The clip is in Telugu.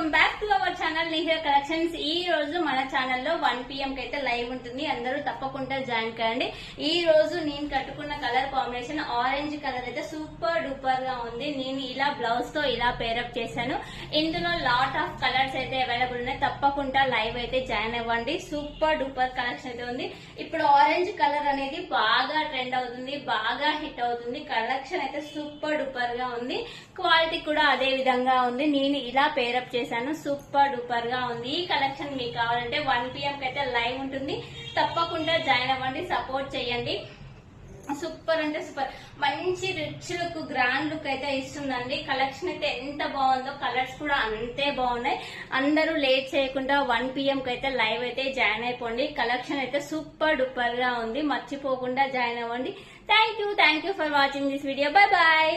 Welcome back to our channel Nihir collections. ఈ రోజు మన ఛానల్లో 1 PM కి అయితే లైవ్ ఉంటుంది. అందరూ తప్పకుండా జాయిన్ కండి. ఈ రోజు నేను కట్టుకున్న కలర్ కాంబినేషన్ ఆరెంజ్ కలర్ అయితే సూపర్ డూపర్ గా ఉంది. నేను ఇలా బ్లౌజ్ తో ఇలా పేరప్ చేశాను. ఇందులో లాట్ ఆఫ్ కలర్స్ అయితే అవైలబుల్ ఉన్నాయి. తప్పకుండా లైవ్ అయితే జాయిన్ అవ్వండి. సూపర్ డూపర్ కలెక్షన్ అయితే ఉంది. ఇప్పుడు ఆరెంజ్ కలర్ అనేది బాగా ట్రెండ్ అవుతుంది, బాగా హిట్ అవుతుంది. కలెక్షన్ అయితే సూపర్ డూపర్ గా ఉంది. క్వాలిటీ కూడా అదే విధంగా ఉంది. నేను ఇలా పేరప్ చేశాను. సూపర్ డూపర్ గా ఉంది. ఈ కలెక్షన్ మీకు కావాలంటే 1 PM కి అయితే లైవ్ ఉంటుంది. తప్పకుండా జాయిన్ అవ్వండి, సపోర్ట్ చేయండి. సూపర్ అంటే సూపర్, మంచి రిచ్ లుక్, గ్రాండ్ లుక్ అయితే ఇస్తుందండి. కలెక్షన్ అయితే ఎంత బాగుందో, కలర్స్ కూడా అంతే బాగున్నాయి. అందరూ లేట్ చేయకుండా 1 PM కి అయితే లైవ్ అయితే జాయిన్ అయిపోండి. కలెక్షన్ అయితే సూపర్ డూపర్ గా ఉంది. మర్చిపోకుండా జాయిన్ అవ్వండి. Thank you for watching this video. Bye bye.